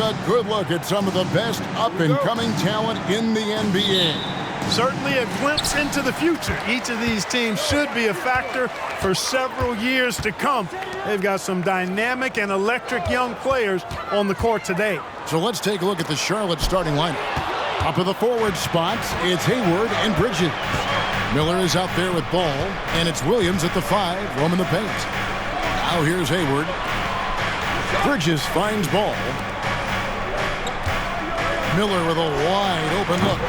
a good look at some of the best up-and-coming talent in the NBA. Certainly a glimpse into the future. Each of these teams should be a factor for several years to come. They've got some dynamic and electric young players on the court today. So let's take a look at the Charlotte starting lineup. Up of the forward spots, it's Hayward and Bridges. Miller is out there with Ball, and it's Williams at the 5, roaming the paint. Now here's Hayward. Bridges finds Ball. Miller with a wide open look.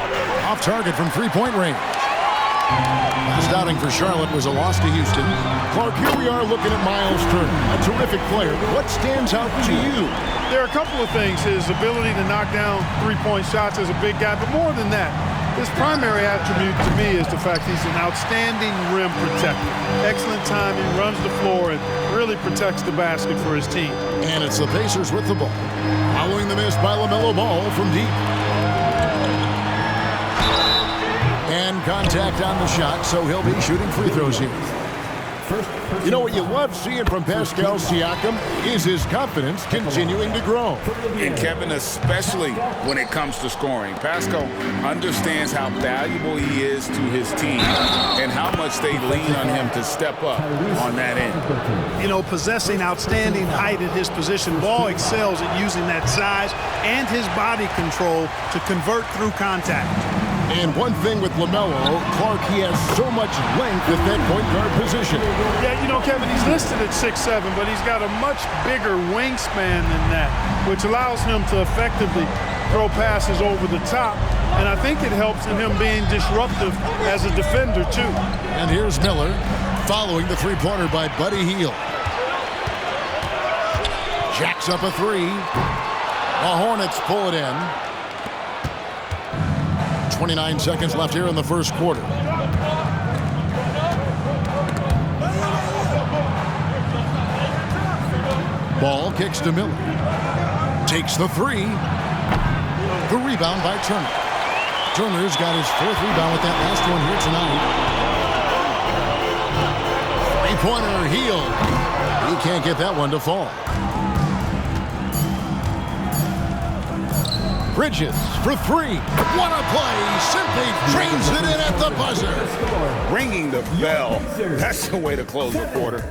Off target from three-point range. Last outing for Charlotte was a loss to Houston. Clark, here we are looking at Miles Turner, a terrific player. What stands out to you? There are a couple of things. His ability to knock down three-point shots as a big guy, but more than that, his primary attribute to me is the fact he's an outstanding rim protector. Excellent timing, runs the floor, and really protects the basket for his team. And it's the Pacers with the ball. Following the miss by LaMelo Ball from deep. And contact on the shot, so he'll be shooting free throws here. You know what you love seeing from Pascal Siakam is his confidence continuing to grow. And Kevin, especially when it comes to scoring. Pascal understands how valuable he is to his team and how much they lean on him to step up on that end. You know, possessing outstanding height at his position, Ball excels at using that size and his body control to convert through contact. And one thing with LaMelo, Clark, he has so much length at that point guard position. Yeah, you know, Kevin, he's listed at 6'7", but he's got a much bigger wingspan than that, which allows him to effectively throw passes over the top. And I think it helps in him being disruptive as a defender, too. And here's Miller following the three-pointer by Buddy Hield. Jacks up a three. The Hornets pull it in. 29 seconds left here in the first quarter. Ball kicks to Miller. Takes the three. The rebound by Turner. Turner's got his 4th rebound with that last one here tonight. Three-pointer, Hield. He can't get that one to fall. Bridges for three. What a play. Simply drains it in at the buzzer. Ringing the bell. That's the way to close the quarter.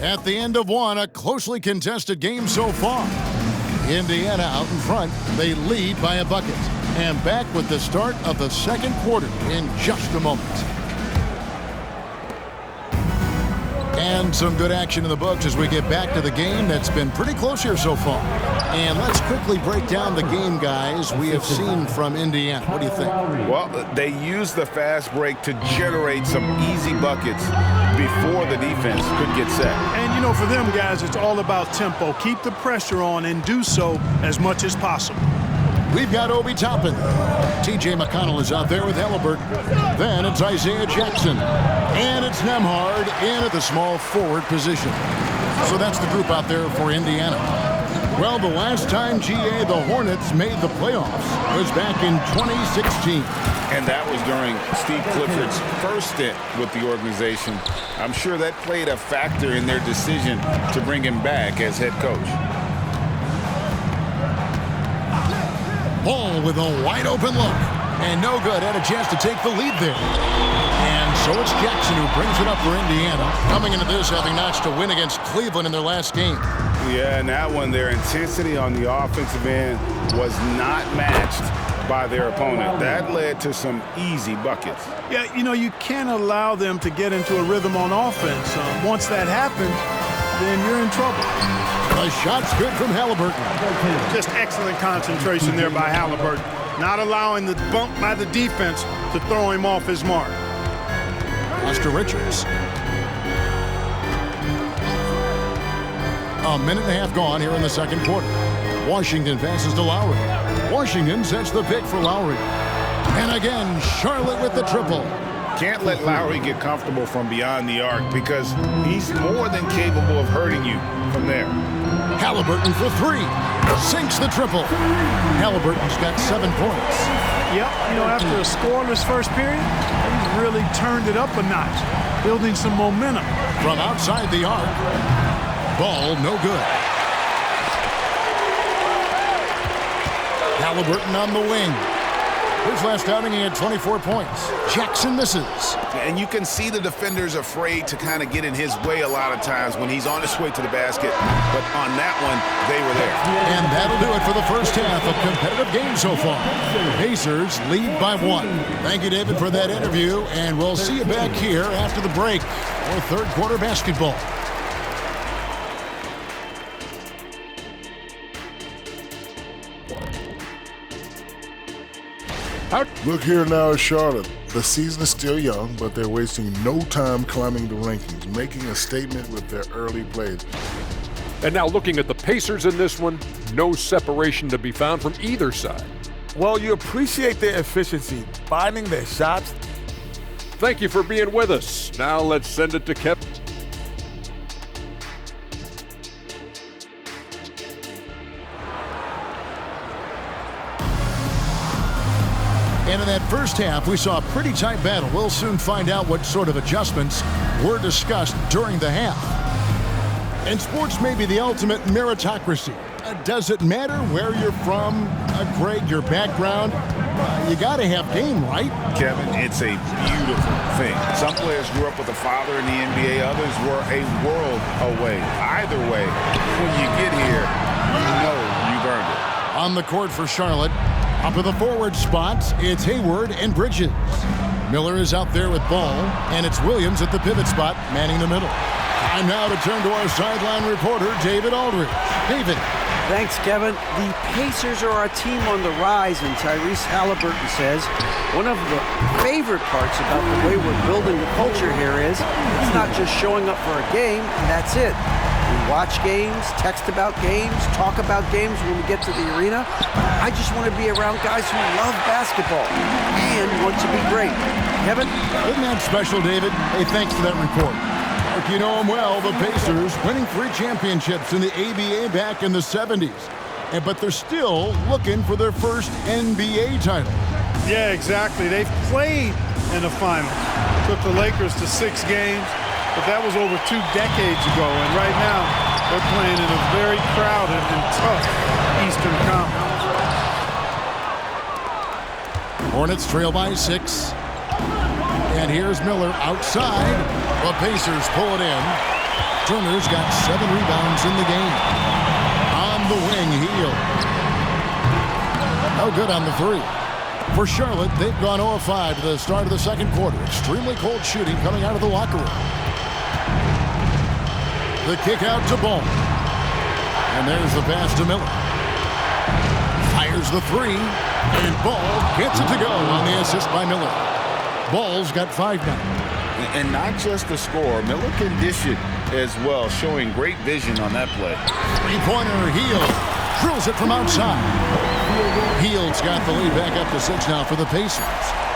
At the end of one, a closely contested game so far. Indiana out in front. They lead by a bucket. And back with the start of the second quarter in just a moment. And some good action in the books as we get back to the game that's been pretty close here so far. And let's quickly break down the game, guys, we have seen from Indiana. What do you think? Well, they used the fast break to generate some easy buckets before the defense could get set. And, you know, for them guys, it's all about tempo. Keep the pressure on and do so as much as possible. We've got Obi Toppin. T.J. McConnell is out there with Halliburton. Then it's Isaiah Jackson. And it's Nembhard in at the small forward position. So that's the group out there for Indiana. Well, the last time, GA, the Hornets made the playoffs was back in 2016. And that was during Steve Clifford's first stint with the organization. I'm sure that played a factor in their decision to bring him back as head coach. Ball with a wide open look. And no good. Had a chance to take the lead there. And so it's Jackson who brings it up for Indiana. Coming into this having notched a win against Cleveland in their last game. Yeah, and that one, their intensity on the offensive end was not matched by their opponent. That led to some easy buckets. Yeah, you know, you can't allow them to get into a rhythm on offense. Once that happens, then you're in trouble. The shot's good from Halliburton. Just excellent concentration there by Halliburton. Not allowing the bump by the defense to throw him off his mark. Oscar Richards. A minute and a half gone here in the second quarter. Washington passes to Lowry. Washington sets the pick for Lowry. And again, Charlotte with the triple. Can't let Lowry get comfortable from beyond the arc because he's more than capable of hurting you from there. Halliburton for three. Sinks the triple. Halliburton's got 7 points. Yep, you know, after a scoreless first period, he's really turned it up a notch, building some momentum. From outside the arc. Ball no good. Halliburton on the wing. His last outing, he had 24 points. Jackson misses. And you can see the defenders afraid to kind of get in his way a lot of times when he's on his way to the basket. But on that one, they were there. And that'll do it for the first half of competitive game so far. Pacers lead by 1. Thank you, David, for that interview. And we'll see you back here after the break for third quarter basketball. Look here now at Charlotte. The season is still young, but they're wasting no time climbing the rankings, making a statement with their early plays. And now looking at the Pacers in this one, no separation to be found from either side. Well, you appreciate their efficiency, finding their shots. Thank you for being with us. Now let's send it to Kevin. And in that first half, we saw a pretty tight battle. We'll soon find out what sort of adjustments were discussed during the half. And sports may be the ultimate meritocracy. Does it matter where you're from, Greg, your background? You got to have game, right? Kevin, it's a beautiful thing. Some players grew up with a father in the NBA. Others were a world away. Either way, when you get here, you know you've earned it. On the court for Charlotte. Up in the forward spots, it's Hayward and Bridges. Miller is out there with Ball, and it's Williams at the pivot spot, manning the middle. Time now to turn to our sideline reporter, David Aldridge. David. Thanks, Kevin. The Pacers are a team on the rise, and Tyrese Halliburton says one of the favorite parts about the way we're building the culture here is it's not just showing up for a game, and that's it. We watch games, text about games, talk about games when we get to the arena. I just want to be around guys who love basketball and want to be great. Kevin? Isn't that special, David? Hey, thanks for that report. If you know them well, the Pacers winning 3 championships in the ABA back in the 70s. But they're still looking for their first NBA title. Yeah, exactly. They've played in the finals. Took the Lakers to 6 games. But that was over 2 decades ago, and right now they're playing in a very crowded and tough Eastern Conference. Hornets trail by 6. And here's Miller outside. The Pacers pull it in. Turner's got 7 rebounds in the game. On the wing, Hield. No good on the 3. For Charlotte, they've gone 0 of 5 to the start of the second quarter. Extremely cold shooting coming out of the locker room. The kick out to Ball. And there's the pass to Miller. Fires the 3. And Ball gets it to go on the assist by Miller. Ball's got 5 now. And not just the score. Miller can dish it as well, showing great vision on that play. Three-pointer, Hield. Drills it from outside. Hield's got the lead back up to 6 now for the Pacers.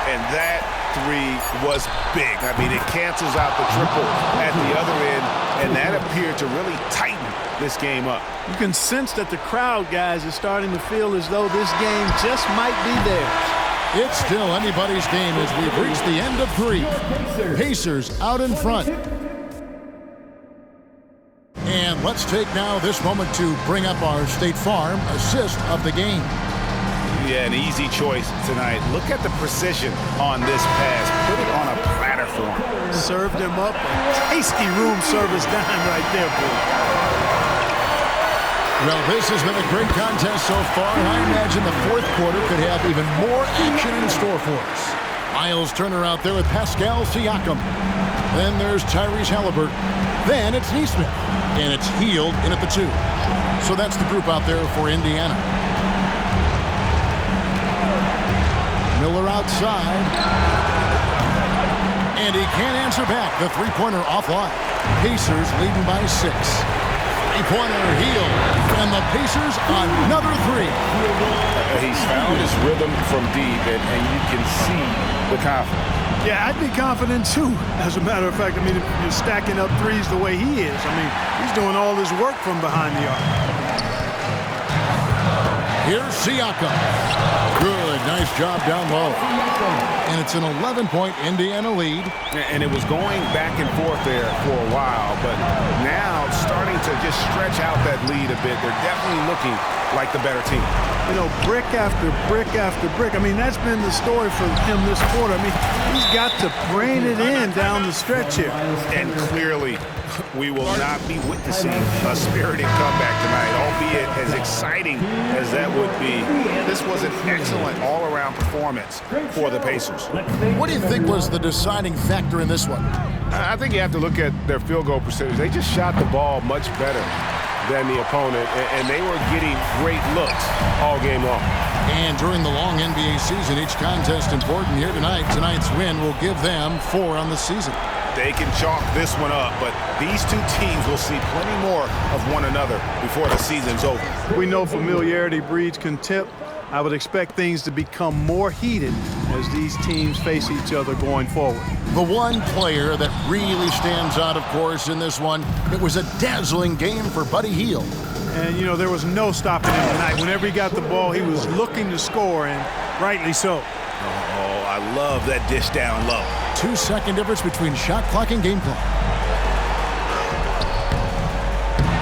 And that 3 was big. I mean, it cancels out the triple at the other end, and that appeared to really tighten this game up. You can sense that the crowd, guys, is starting to feel as though this game just might be theirs. It's still anybody's game as we've reached the end of 3. Pacers out in front. And let's take now this moment to bring up our State Farm assist of the game. Yeah, an easy choice tonight. Look at the precision on this pass. Put it on a platter for him. Served him up a tasty room service dime right there, boy. Well, this has been a great contest so far. I imagine the fourth quarter could have even more action in store for us. Miles Turner out there with Pascal Siakam. Then there's Tyrese Halliburton. Then it's Nesmith. And it's Hield in at the 2. So that's the group out there for Indiana. Miller outside. And he can't answer back. The three-pointer offline. Pacers leading by 6. Three-pointer, Hield. And the Pacers another 3. He's found his rhythm from deep, and you can see the confidence. Yeah, I'd be confident too. As a matter of fact, I mean, if you're stacking up threes the way he is, I mean, he's doing all his work from behind the arc. Here's Siakam. Good, nice job down low. And it's an 11-point Indiana lead. And it was going back and forth there for a while, but now starting to just stretch out that lead a bit. They're definitely looking like the better team. You know, brick after brick after brick. I mean, that's been the story for him this quarter. I mean, he's got to brain it in down the stretch here. And clearly, we will not be witnessing a spirited comeback tonight, albeit as exciting as that would be. This was an excellent all-around performance for the Pacers. What do you think was the deciding factor in this one? I think you have to look at their field goal percentage. They just shot the ball much better than the opponent, and they were getting great looks all game long. And during the long NBA season, each contest important here tonight. Tonight's win will give them 4 on the season. They can chalk this one up, but these two teams will see plenty more of one another before the season's over. We know familiarity breeds contempt. I would expect things to become more heated as these teams face each other going forward. The one player that really stands out, of course, in this one, it was a dazzling game for Buddy Hield. And, you know, there was no stopping him tonight. Whenever he got the ball, he was looking to score, and rightly so. Oh, I love that dish down low. 2-second difference between shot clock and game clock.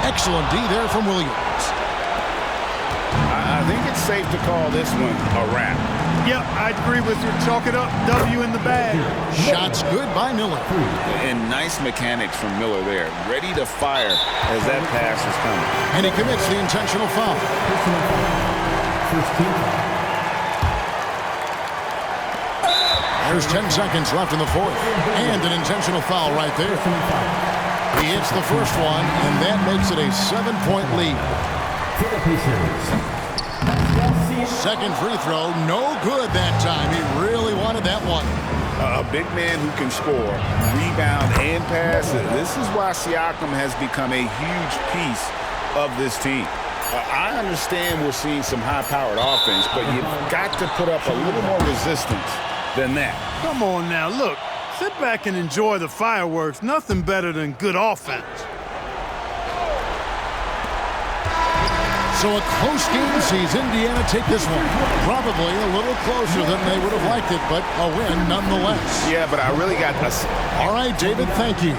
Excellent D there from Williams. I think it's safe to call this one a wrap. Yep, I agree with you. Chalk it up. W in the bag. Shots good by Miller. And nice mechanics from Miller there. Ready to fire as that pass is coming. And he commits the intentional foul. There's 10 seconds left in the fourth. And an intentional foul right there. He hits the first one, and that makes it a 7-point lead. Second free throw, no good that time. He really wanted that one. A big man who can score, rebound, and pass. This is why Siakam has become a huge piece of this team. I understand we're seeing some high-powered offense, but you've got to put up a little more resistance than that. Come on now, look. Sit back and enjoy the fireworks. Nothing better than good offense. So a close game sees Indiana take this one. Probably a little closer than they would have liked it, but a win nonetheless. Yeah, but I really got this. All right, David, thank you.